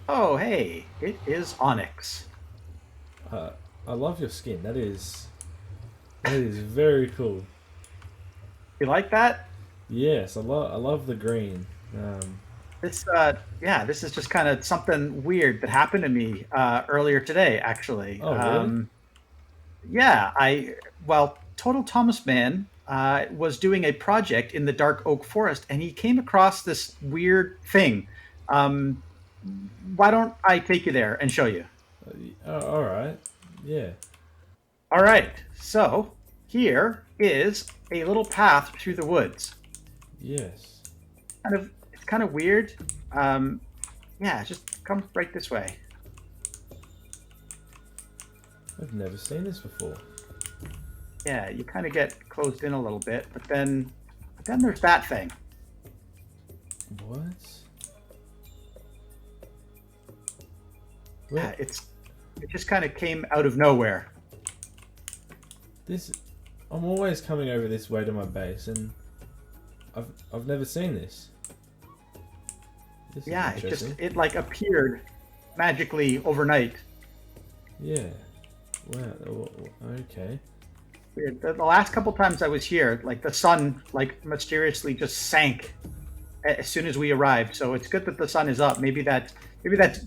Oh, hey, it is Onyx. Uh, I love your skin. That is very cool. You like that? Yes, I love the green. Yeah, this is just kind of something weird that happened to me earlier today, actually. Oh really? Yeah, Total Thomas Man was doing a project in the Dark Oak Forest, and he came across this weird thing. Um, why don't I take you there and show you? All right. Yeah. All right, so here is a little path through the woods. Yes. It's kind of weird. Um, yeah, just come right this way. I've never seen this before. Yeah, you kind of get closed in a little bit, but then there's that thing. What? Yeah, Wait. it just kind of came out of nowhere. This. I'm always coming over this way to my base, and I've never seen this. This is Yeah, interesting. it like appeared magically overnight. Yeah. Wow. Okay. Weird. The last couple times I was here, like the sun like mysteriously just sank as soon as we arrived. So it's good that the sun is up. Maybe that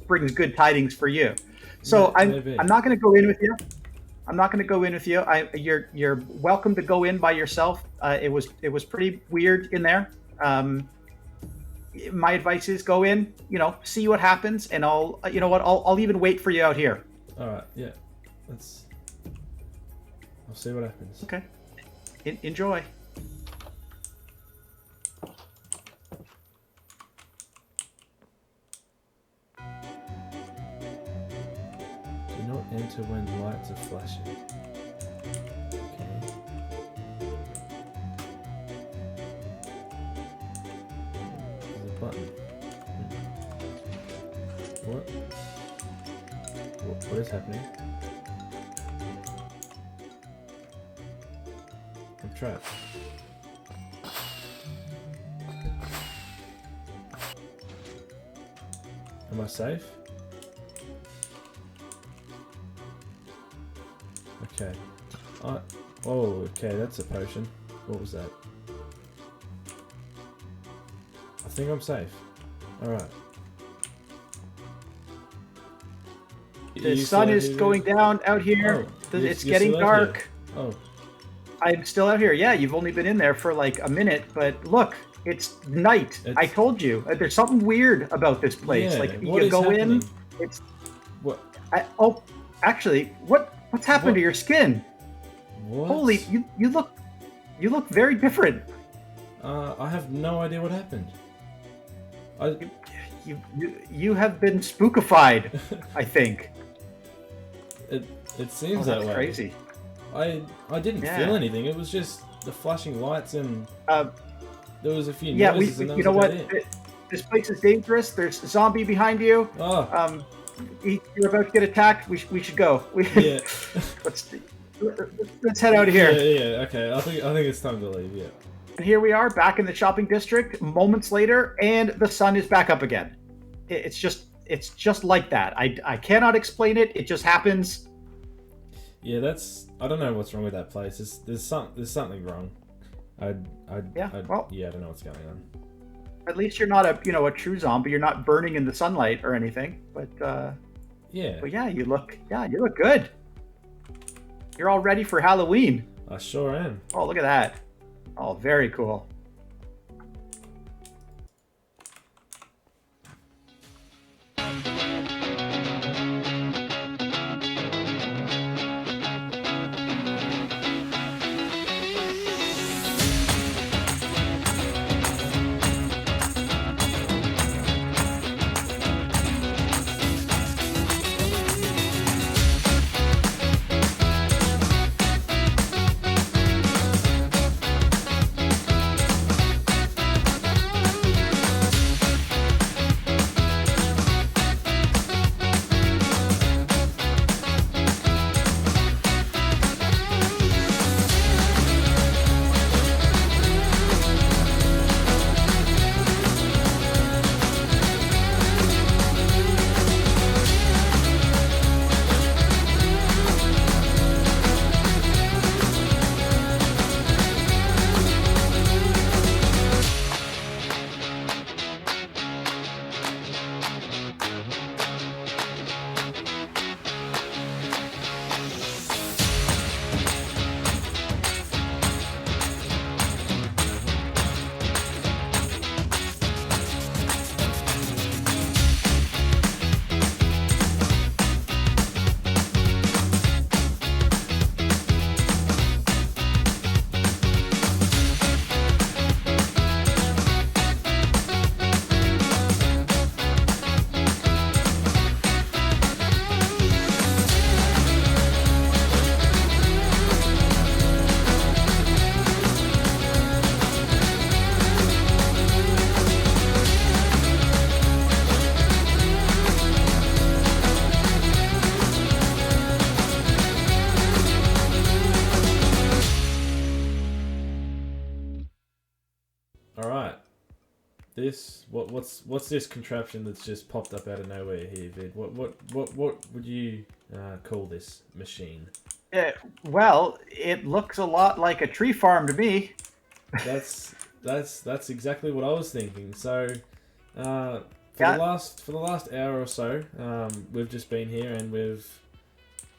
brings good tidings for you. So I'm Maybe. not going to go in with you. I'm not going to go in with you. You're welcome to go in by yourself. It was pretty weird in there. My advice is go in. See what happens, and I'll you know what I'll even wait for you out here. All right. Yeah. Let's. I'll see what happens. Okay. Enjoy. Do not enter when lights are flashing. Okay. There's a button. What? What is happening? I'm trapped. Am I safe? Okay. Oh, okay, that's a potion. What was that? I think I'm safe. Alright. The sun is going down out here. It's getting dark. Oh, I'm still out here. Yeah, you've only been in there for like a minute, but look, it's night. I told you. There's something weird about this place. yeah. Like What you is go happening? in, it's What? oh, actually, what's happened What? to your skin? What? Holy, you look very different. I have no idea what happened. I. You have been spookified, I think. It seems that That's way. crazy. I didn't Yeah. feel anything. It was just the flashing lights and Uh, there was a few yeah, noises and that you was know about what? it. This place is dangerous. There's a zombie behind you. Oh, Um, you're about to get attacked. We should go. yeah. let's let's head out of Yeah, here. yeah, okay. I think it's time to leave, yeah. And here we are back in the shopping district moments later, and the sun is back up again. It's just like that. I cannot explain it. It just happens. Yeah, I don't know what's wrong with that place. There's something wrong. Yeah, well, yeah, I don't know what's going on. at least you're not a true zombie. You're not burning in the sunlight or anything. Yeah, But yeah, you look good. You're all ready for Halloween. I sure am. Oh, look at that. Oh, very cool. this? What's this contraption that's just popped up out of nowhere here, Vid? What would you call this machine? Uh, well, it looks a lot like a tree farm to me. That's that's exactly what I was thinking. So, uh, Yeah, for the last hour or so, we've just been here and we've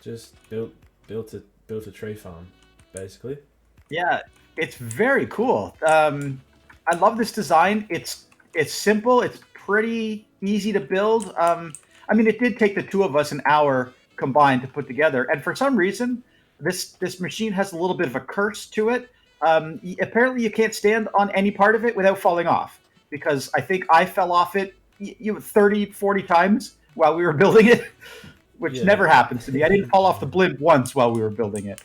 just built a tree farm, basically. yeah, it's very cool. I love this design. It's simple. It's pretty easy to build. I mean, it did take the two of us an hour combined to put together, and for some reason, this machine has a little bit of a curse to it. Apparently, you can't stand on any part of it without falling off, because I think I fell off it 30, 40 times while we were building it, which Yeah, never happens to me. I didn't fall off the blimp once while we were building it,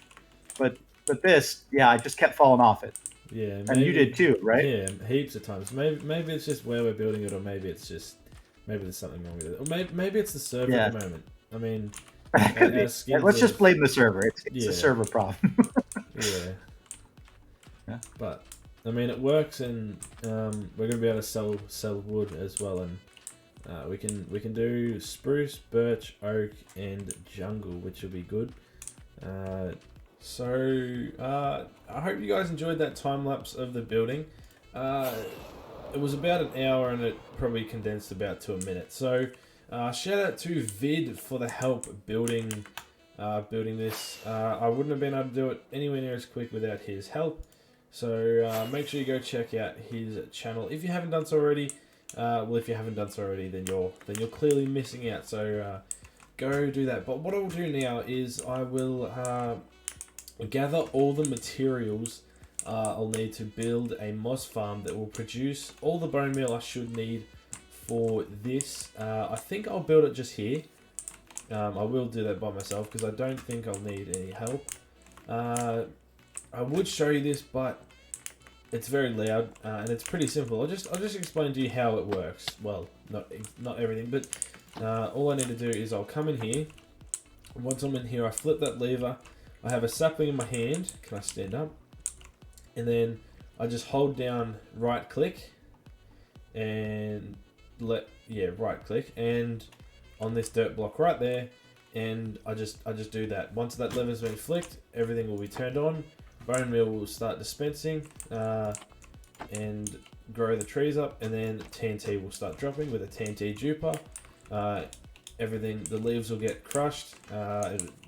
but this, yeah, I just kept falling off it. yeah, And you did maybe, too, right? yeah, heaps of times. Maybe it's just where we're building it, or maybe there's something wrong with it, or maybe it's the server Yeah, at the moment. I mean, could our be. skins Let's just have, blame the server. It's a yeah, server problem. yeah. Yeah. But I mean, it works, and we're gonna be able to sell wood as well, and we can do spruce, birch, oak, and jungle, which will be good. Uh, I hope you guys enjoyed that time lapse of the building. Uh, it was about an hour, and it probably condensed about to a minute. So shout out to Vid for the help building this. I wouldn't have been able to do it anywhere near as quick without his help. So make sure you go check out his channel if you haven't done so already. Well, if you haven't done so already, then you're clearly missing out. So go do that. But what I will do now is I will gather all the materials I'll need to build a moss farm that will produce all the bone meal I should need for this. I think I'll build it just here. I will do that by myself because I don't think I'll need any help. I would show you this, but it's very loud and it's pretty simple. I'll just explain to you how it works. Well, not everything, but all I need to do is I'll come in here. Once I'm in here, I flip that lever. I have a sapling in my hand. Can I stand up? And then I just hold down right click and right click, and on this dirt block right there, and I just do that. Once that lever's been flicked, everything will be turned on. Bone meal will start dispensing and grow the trees up, and then TNT will start dropping with a TNT duper. The leaves will get crushed,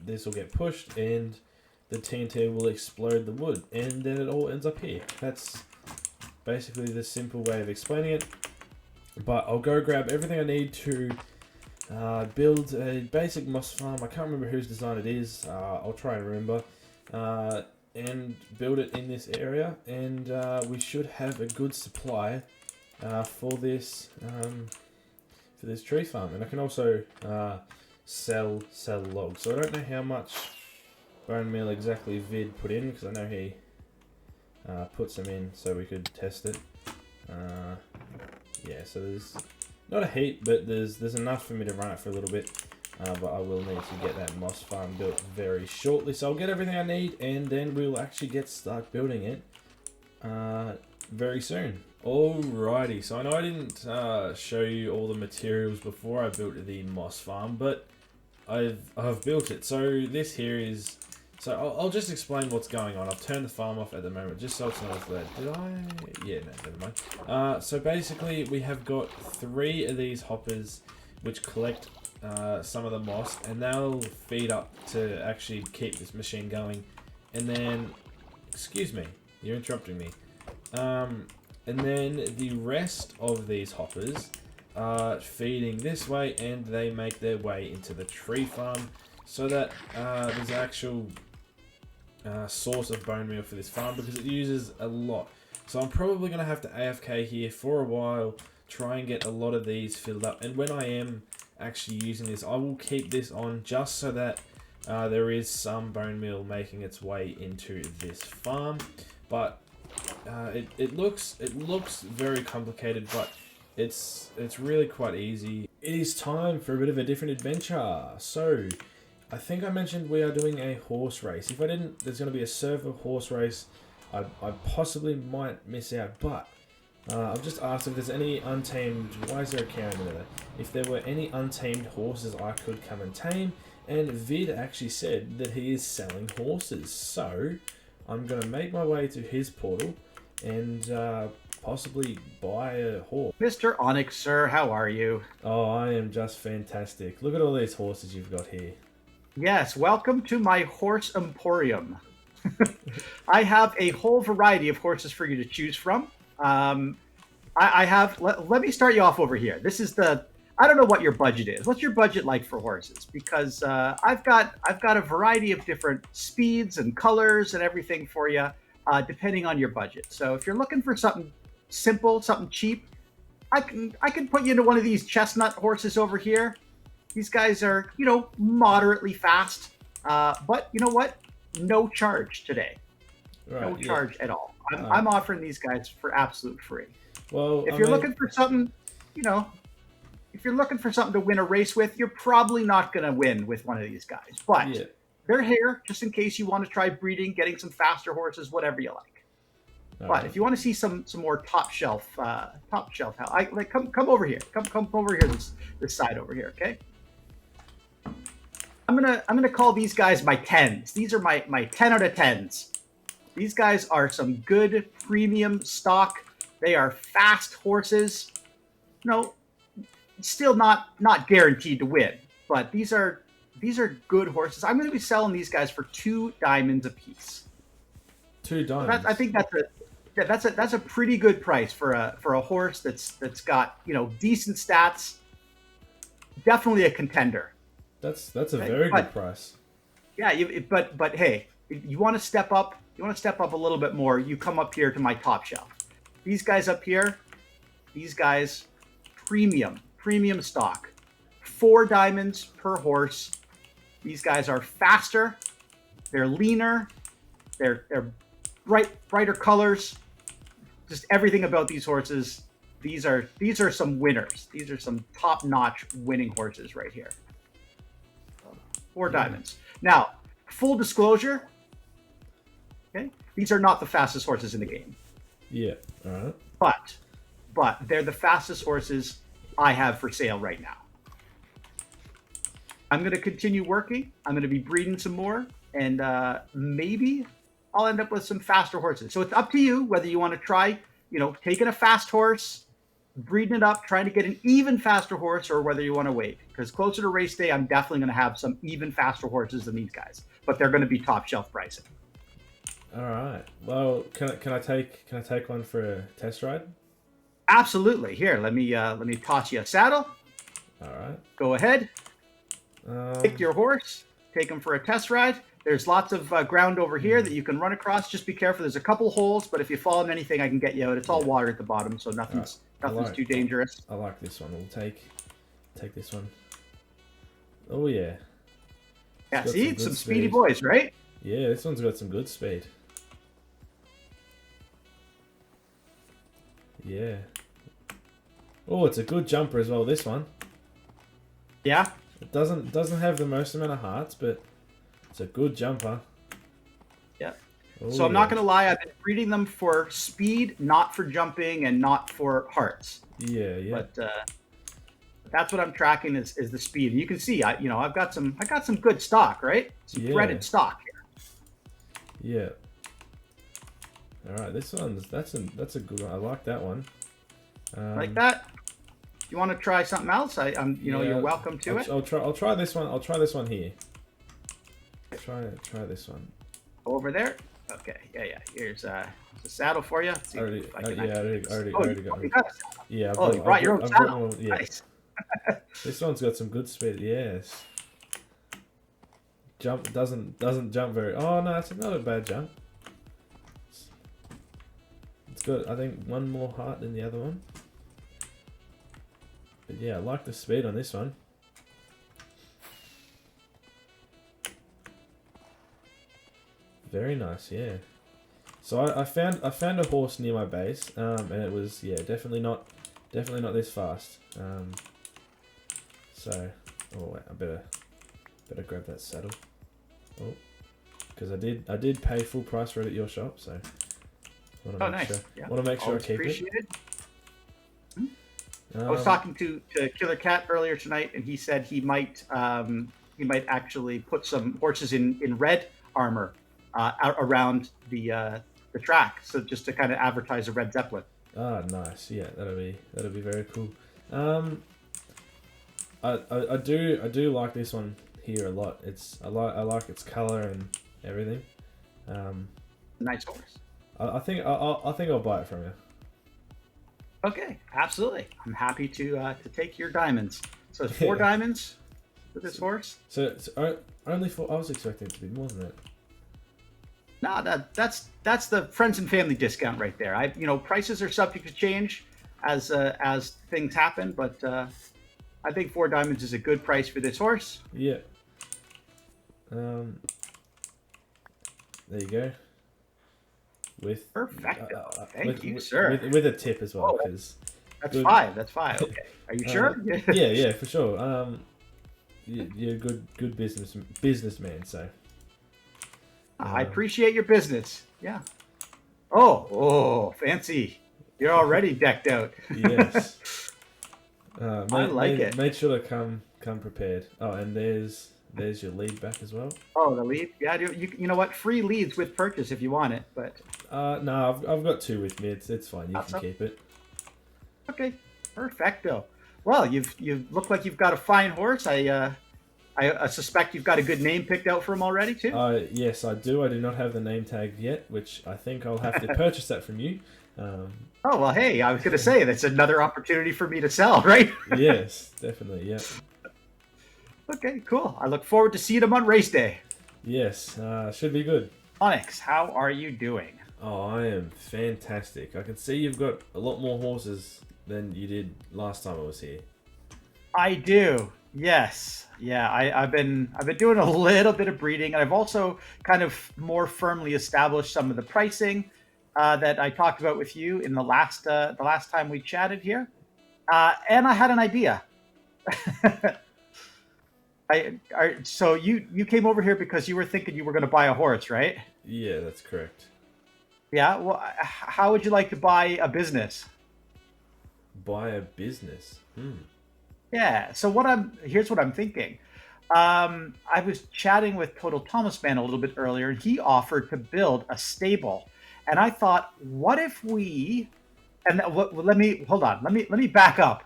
this will get pushed, and the TNT will explode the wood, and then it all ends up here. That's basically the simple way of explaining it. But I'll go grab everything I need to build a basic moss farm. I can't remember whose design it is. I'll try and remember. And build it in this area, and we should have a good supply for this tree farm. And I can also sell logs. So I don't know how much bone meal exactly Vid put in, because I know he put some in so we could test it. Yeah, so there's not a heap, but there's enough for me to run it for a little bit. But I will need to get that moss farm built very shortly. So I'll get everything I need, and then we'll actually start building it very soon. Alrighty, so I know I didn't show you all the materials before I built the moss farm, but I've built it. So this here is... So I'll just explain what's going on. I've turned the farm off at the moment, just so it's not as loud. Did I? Yeah, no, never mind. So basically, we have got 3 of these hoppers, which collect some of the moss, and they'll feed up to actually keep this machine going. And then, excuse me, you're interrupting me. And then the rest of these hoppers are feeding this way, and they make their way into the tree farm, so that there's an actual source of bone meal for this farm, because it uses a lot. So I'm probably going to have to AFK here for a while, try and get a lot of these filled up, and when I am actually using this, I will keep this on just so that there is some bone meal making its way into this farm. But it looks very complicated, but it's really quite easy. It is time for a bit of a different adventure. So I think I mentioned we are doing a horse race. If I didn't, there's going to be a server horse race. I possibly might miss out, but I've just asked if there's any untamed. Why is there a cow in there? If there were any untamed horses I could come and tame, and Vid actually said that he is selling horses. So I'm gonna make my way to his portal and possibly buy a horse. Mr. Onyx, sir, how are you? Oh, I am just fantastic. Look at all these horses you've got here. Yes, welcome to my horse emporium. I have a whole variety of horses for you to choose from. I have. Let me start you off over here. This is the. I don't know what your budget is. What's your budget like for horses? Because I've got a variety of different speeds and colors and everything for you, depending on your budget. So if you're looking for something simple, something cheap, I can put you into one of these chestnut horses over here. These guys are, moderately fast, but you know what? No charge today. Right, No yeah. charge at all. I'm offering these guys for absolute free. Well, If you're looking for something, you know, if you're looking for something to win a race with, you're probably not going to win with one of these guys. But yeah. they're here just in case you want to try breeding, getting some faster horses, whatever you like. All But right. if you want to see some more top shelf, come over here. Come over here this side over here, okay? I'm gonna call these guys my 10s. These are my 10 out of 10s. These guys are some good premium stock. They are fast horses. No, still not guaranteed to win, but these are good horses. I'm going to be selling these guys for 2 diamonds a piece. 2 So diamonds. I think that's a pretty good price for a horse that's got decent stats. Definitely a contender. That's a Right? very But good price. yeah, but hey, if you want to step up. You want to step up a little bit more. You come up here to my top shelf. These guys up here, these guys, premium stock. 4 diamonds per horse. These guys are faster. They're leaner. They're brighter colors. Just everything about these horses. These are some winners. These are some top-notch winning horses right here. 4 diamonds. Now, full disclosure. Okay, these are not the fastest horses in the game. Yeah. All right. But they're the fastest horses I have for sale right now. I'm going to continue working. I'm going to be breeding some more, and maybe I'll end up with some faster horses. So it's up to you whether you want to try, taking a fast horse, breeding it up, trying to get an even faster horse, or whether you want to wait. Because closer to race day, I'm definitely going to have some even faster horses than these guys, but they're going to be top shelf pricing. All right. Well, can I take one for a test ride? Absolutely. Here, let me toss you a saddle. All right. Go ahead. Pick your horse. Take him for a test ride. There's lots of ground over here that you can run across. Just be careful. There's a couple holes, but if you fall in anything, I can get you out. It's all water at the bottom, so nothing's too dangerous. I like this one. We'll take this one. Oh yeah. Yeah, It's got see, good some speedy speed. boys, right? Yeah, this one's got some good speed. Yeah. Oh, it's a good jumper as well, this one. Yeah. It doesn't have the most amount of hearts, but it's a good jumper. Yeah. Oh, So I'm not going to lie. I've been breeding them for speed, not for jumping, and not for hearts. Yeah, yeah. But that's what I'm tracking is the speed. And you can see, I've got some good stock, right? Some Yeah. threaded stock here. Yeah. All right, this one's that's a good one. I like that one. Like that. If you want to try something else, you're welcome to it. I'll try this one. I'll try this one here. Try this one. Over there. Okay. Yeah. Here's the saddle for you. Let's see Already, if I can already got you it. got a saddle. Yeah. I've Oh, got- you brought I've your got- own I've got saddle. one, yeah. Nice. This one's got some good speed. Yes. Jump doesn't jump very. Oh no, it's not a bad jump. It's got, I think, one more heart than the other one. But yeah, I like the speed on this one. Very nice, yeah. So I found a horse near my base, and it was definitely not this fast. So oh wait, I better grab that saddle. Oh, because I did pay full price for it at your shop, so Oh, nice. Yeah. Want to make sure I Always keep it. appreciated. I was Um, talking to Killer Cat earlier tonight, and he said he might actually put some horses in red armor around the track, so just to kind of advertise a red Zeppelin. nice. Yeah, that'll be very cool. Um, I do like this one here a lot. I like its color and everything. Um, Nice horse. I think I'll buy it from you. Okay, absolutely. I'm happy to take your diamonds. So it's four Yeah. diamonds for this horse. So only for I was expecting it to be more than that. No, that's the friends and family discount right there. Prices are subject to change as things happen, but I think four diamonds is a good price for this horse. Yeah. Um, there you go. With Perfecto. Thank with, you, with sir. with a tip as well, Oh, because that's good. five. That's five. Okay. Are you sure? Yeah, for sure. You're a good businessman. So I um, appreciate your business. Yeah. Oh, fancy. You're already decked out. yes. I Made, like it. made made sure to come prepared. Oh, and there's your lead back as well. Oh, the lead. Yeah, you know what? Free leads with purchase if you want it, but No, I've got two with me. It's fine. You that's can up. keep it. Okay. Perfecto. Well, you look like you've got a fine horse. I suspect you've got a good name picked out for him already too. Yes, I do. I do not have the name tag yet, which I think I'll have to purchase that from you. Um, Oh well, hey, I was going to say that's another opportunity for me to sell, right? yes, definitely. Yeah. Okay, cool. I look forward to seeing him on race day. Yes, should be good. Onyx, how are you doing? Oh, I am fantastic. I can see you've got a lot more horses than you did last time I was here. I do. Yes. Yeah, I've been doing a little bit of breeding, and I've also kind of more firmly established some of the pricing that I talked about with you in the last time we chatted here. And I had an idea. So you came over here because you were thinking you were going to buy a horse, right? Yeah, that's correct. Yeah. Well, how would you like to buy a business? Buy a business. Yeah. So here's what I'm thinking. I was chatting with Total Thomas Man a little bit earlier, and he offered to build a stable. And I thought, what if we? And let me hold on. Let me back up.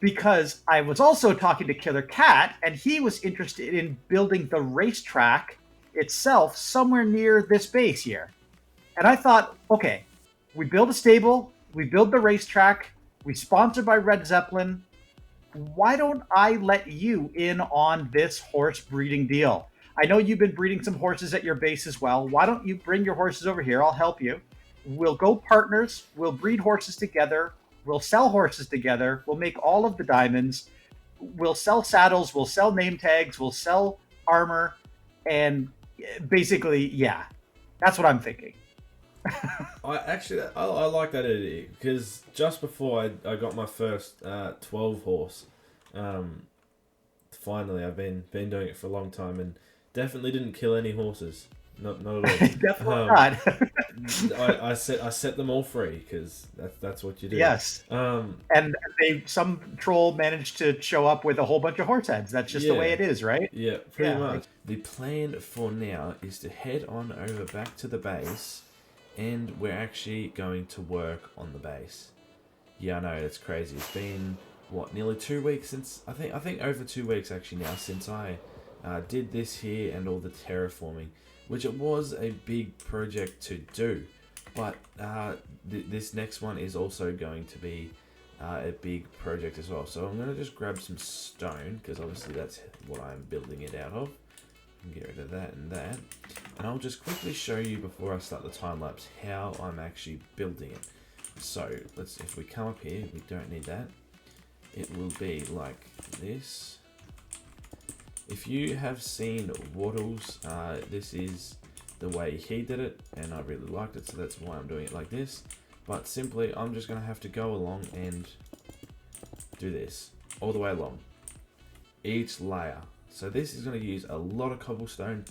Because I was also talking to Killer Cat, and he was interested in building the racetrack itself somewhere near this base here. And I thought, okay, we build a stable, we build the racetrack, we sponsor by Red Zeppelin. Why don't I let you in on this horse breeding deal? I know you've been breeding some horses at your base as well. Why don't you bring your horses over here? I'll help you. We'll go partners. We'll breed horses together. We'll sell horses together. We'll make all of the diamonds. We'll sell saddles. We'll sell name tags. We'll sell armor. And basically, yeah, that's what I'm thinking. I like that idea because just before I got my first 12 horse, um, finally I've been doing it for a long time and definitely didn't kill any horses. Not at all. Definitely not. I set them all free because that's what you do. Yes. Um, And some troll managed to show up with a whole bunch of horse heads. That's just the way yeah, it is, right? yeah, pretty Yeah. much. The plan for now is to head on over back to the base, and we're actually going to work on the base. Yeah, I know it's crazy. It's been what, nearly 2 weeks since I think over 2 weeks actually now since I did this here and all the terraforming, which it was a big project to do. But this next one is also going to be a big project as well. So I'm going to just grab some stone because obviously that's what I'm building it out of. Get rid of that and that. And I'll just quickly show you before I start the time lapse how I'm actually building it. So if we come up here, we don't need that. It will be like this. If you have seen Waddles, this is the way he did it, and I really liked it, so that's why I'm doing it like this. But simply, I'm just going to have to go along and do this all the way along each layer. So this is going to use a lot of cobblestone,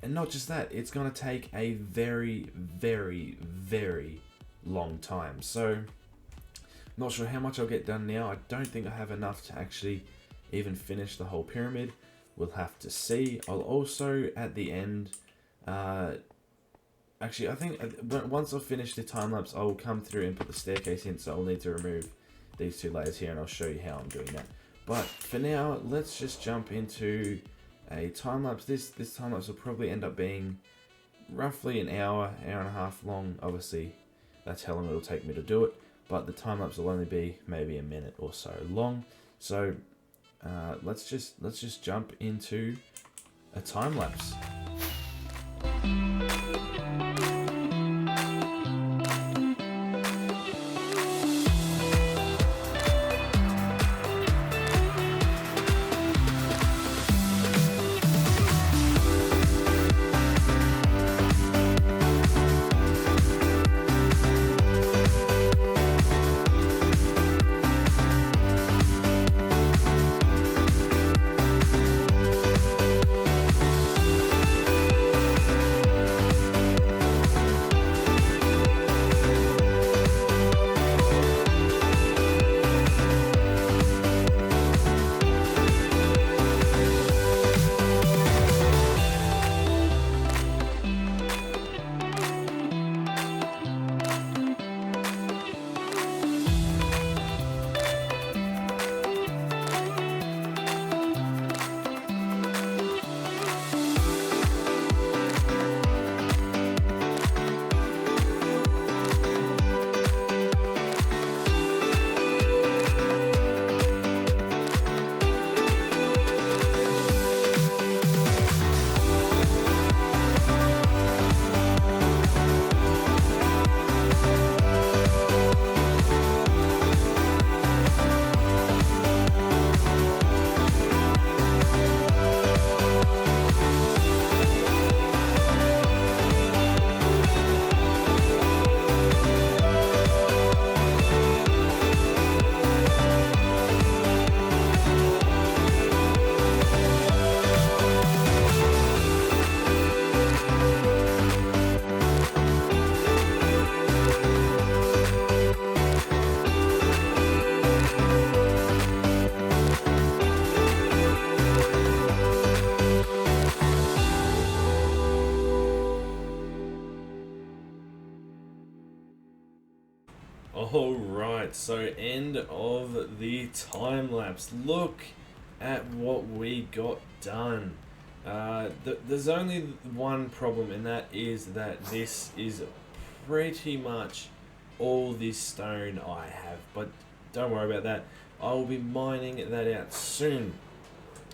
and not just that, it's going to take a very, very, very long time. So Not sure how much I'll get done now. I don't think I have enough to actually even finish the whole pyramid. We'll have to see. I'll also, at the end, actually, I think once I've finished the time lapse, I'll come through and put the staircase in, so I'll need to remove these two layers here, and I'll show you how I'm doing that. But for now, let's just jump into a time lapse. This time lapse will probably end up being roughly an hour and a half long. Obviously, that's how long it'll take me to do it, but the time lapse will only be maybe a minute or so long. So let's just jump into a time lapse. Alright, so end of the time lapse. Look at what we got done. There's only one problem, and that is that this is pretty much all this stone I have. But don't worry about that. I will be mining that out soon.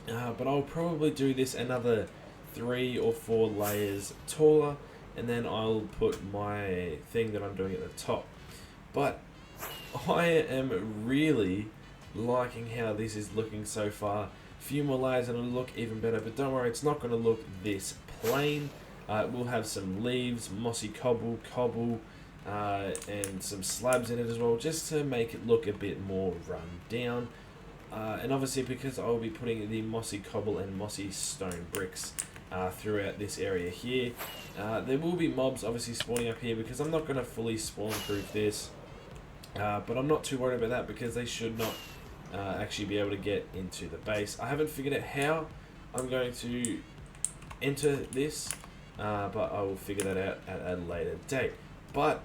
But I'll probably do this another 3 or 4 layers taller, and then I'll put my thing that I'm doing at the top. But I am really liking how this is looking so far. A few more layers and it'll look even better, but don't worry, it's not going to look this plain. We'll have some leaves, mossy cobble, and some slabs in it as well, just to make it look a bit more run down. And obviously, because I'll be putting the mossy cobble and mossy stone bricks throughout this area here, there will be mobs obviously spawning up here, because I'm not going to fully spawn proof this. But I'm not too worried about that, because they should not actually be able to get into the base. I haven't figured out how I'm going to enter this, but I will figure that out at a later date. But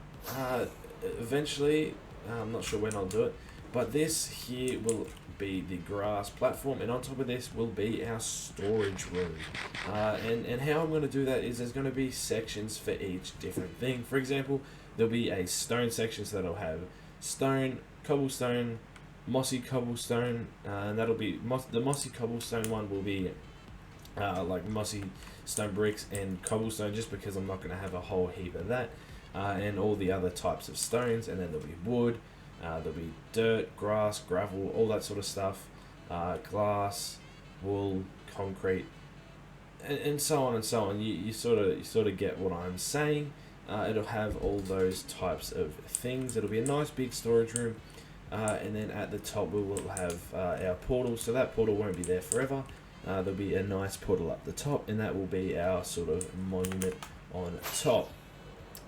eventually, I'm not sure when I'll do it, but this here will be the grass platform, and on top of this will be our storage room. And how I'm going to do that is there's going to be sections for each different thing. For example, there'll be a stone section, so that'll have stone, cobblestone, mossy cobblestone, and that'll be the mossy cobblestone one will be like mossy stone bricks and cobblestone, just because I'm not going to have a whole heap of that, and all the other types of stones. And then there'll be wood, there'll be dirt, grass, gravel, all that sort of stuff, glass, wool, concrete, and so on and so on. You sort of get what I'm saying. It'll have all those types of things. It'll be a nice big storage room, and then at the top we will have our portal. So that portal won't be there forever. There'll be a nice portal up the top, and that will be our sort of monument on top.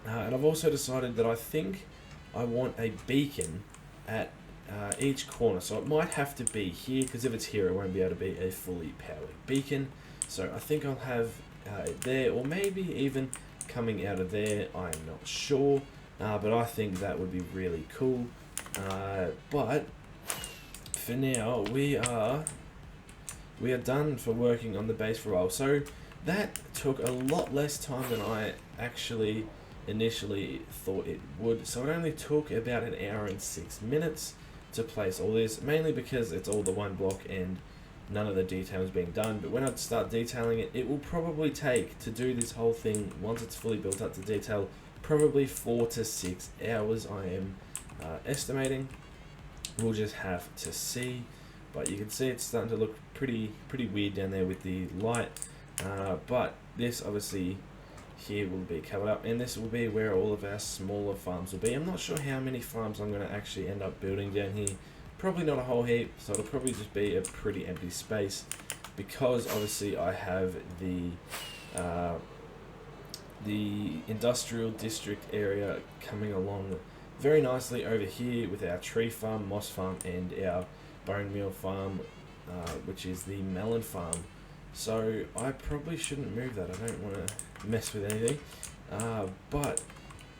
And I've also decided that I think I want a beacon at each corner. So it might have to be here, because if it's here, it won't be able to be a fully powered beacon. So I think I'll have it there, or maybe even coming out of there. I'm not sure, but I think that would be really cool. But for now, we are done for working on the base for a while. So that took a lot less time than I actually initially thought it would. So it only took about an hour and 6 minutes to place all this, mainly because it's all the one block and none of the details being done. But when I start detailing it, it will probably take, to do this whole thing once it's fully built up to detail, probably 4 to 6 hours, I am estimating. We'll just have to see. But you can see it's starting to look pretty weird down there with the light. But this obviously here will be covered up, and this will be where all of our smaller farms will be. I'm not sure how many farms I'm going to actually end up building down here. Probably not a whole heap, so it'll probably just be a pretty empty space, because obviously I have the industrial district area coming along very nicely over here with our tree farm, moss farm, and our bone meal farm, which is the melon farm. So I probably shouldn't move that. I don't want to mess with anything. But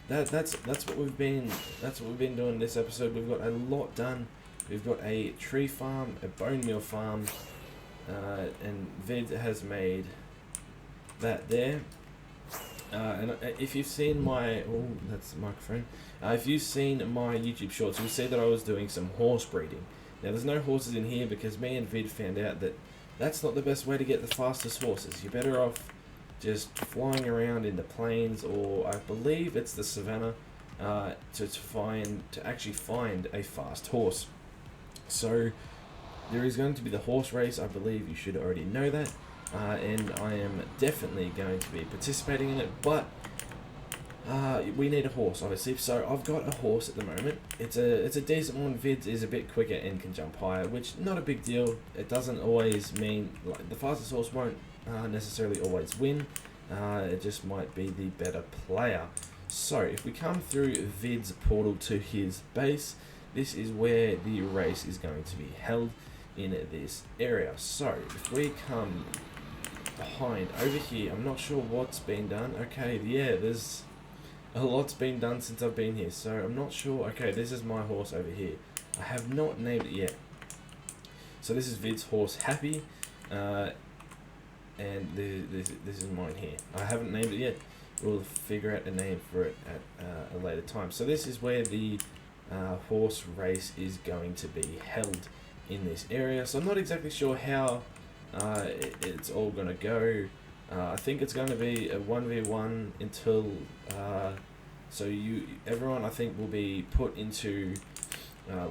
that's what we've been doing this episode. We've got a lot done. We've got a tree farm, a bone meal farm, and Vid has made that there. And if you've seen my that's the microphone. If you've seen my YouTube shorts, you'll see that I was doing some horse breeding. Now there's no horses in here because me and Vid found out that that's not the best way to get the fastest horses. You're better off just flying around in the plains, or I believe it's the savannah, to actually find a fast horse. So there is going to be the horse race. I believe you should already know that, and I am definitely going to be participating in it. But we need a horse, obviously. So I've got a horse at the moment. It's a decent one. Vid is a bit quicker and can jump higher, which not a big deal. It doesn't always mean, like, the fastest horse won't necessarily always win. It just might be the better player. So if we come through Vid's portal to his base, this is where the race is going to be held, in this area. So if we come behind over here, I'm not sure what's been done. Okay, yeah, there's a lot's been done since I've been here, so I'm not sure. Okay, this is my horse over here. I have not named it yet. So this is Vid's horse, Happy, and this is mine here. I haven't named it yet. We'll figure out a name for it at a later time. So this is where the horse race is going to be held in this area. So I'm not exactly sure how it's all going to go. I think it's going to be a 1v1 until so everyone I think will be put into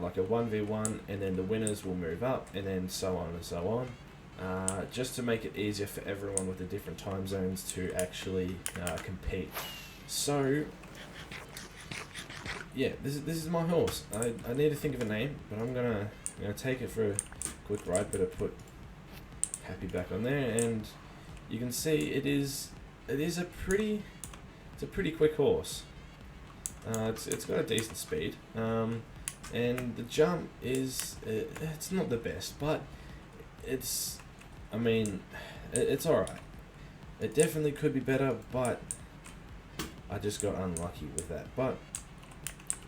like a 1v1, and then the winners will move up, and then so on and so on, just to make it easier for everyone with the different time zones to actually compete. So yeah, this is my horse. I need to think of a name, but I'm gonna take it for a quick ride. Better put Happy back on there, and you can see it is a pretty quick horse. It's got a decent speed, and the jump is it's not the best, but it's alright. It definitely could be better, but I just got unlucky with that. But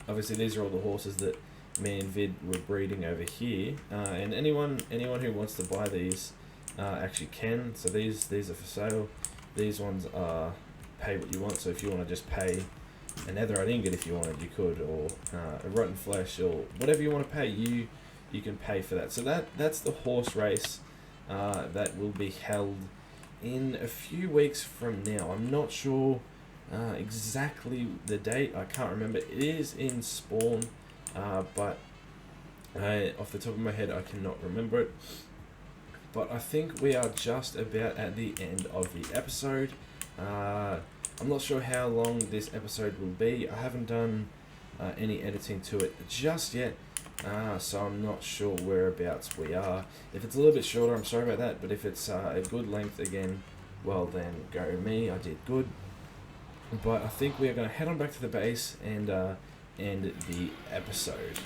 obviously these are all the horses that me and Vid were breeding over here, and anyone who wants to buy these actually can. So these are for sale. These ones are pay what you want. So if you want to just pay a netherite ingot, if you wanted, you could, or a rotten flesh, or whatever you want to pay, you can pay for that. So that's the horse race that will be held in a few weeks from now. I'm not sure exactly the date. I can't remember. It is in Spawn, but off the top of my head I cannot remember it. But I think we are just about at the end of the episode. I'm not sure how long this episode will be. I haven't done any editing to it just yet, so I'm not sure whereabouts we are. If it's a little bit shorter, I'm sorry about that, but if it's a good length again, well then go me, I did good. But I think we are going to head on back to the base and end the episode.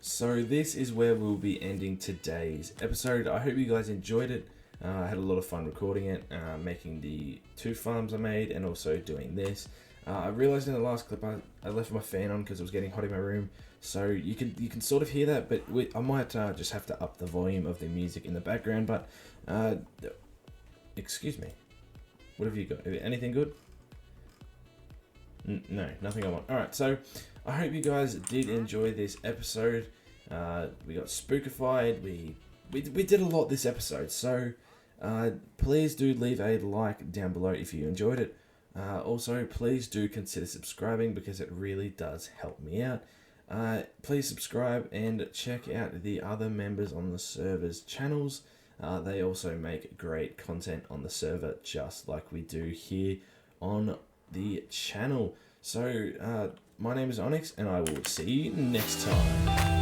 So this is where we'll be ending today's episode. I hope you guys enjoyed it. I had a lot of fun recording it, making the 2 farms I made, and also doing this. I realized in the last clip I left my fan on because it was getting hot in my room, so you can sort of hear that, but I might just have to up the volume of the music in the background. But excuse me, what have you got? Anything good? No, nothing I want. All right, so I hope you guys did enjoy this episode. We got spookified. We did a lot this episode, so please do leave a like down below if you enjoyed it. Also, please do consider subscribing because it really does help me out. Please subscribe and check out the other members on the server's channels. They also make great content on the server, just like we do here on the channel. So, my name is Onyx, and I will see you next time.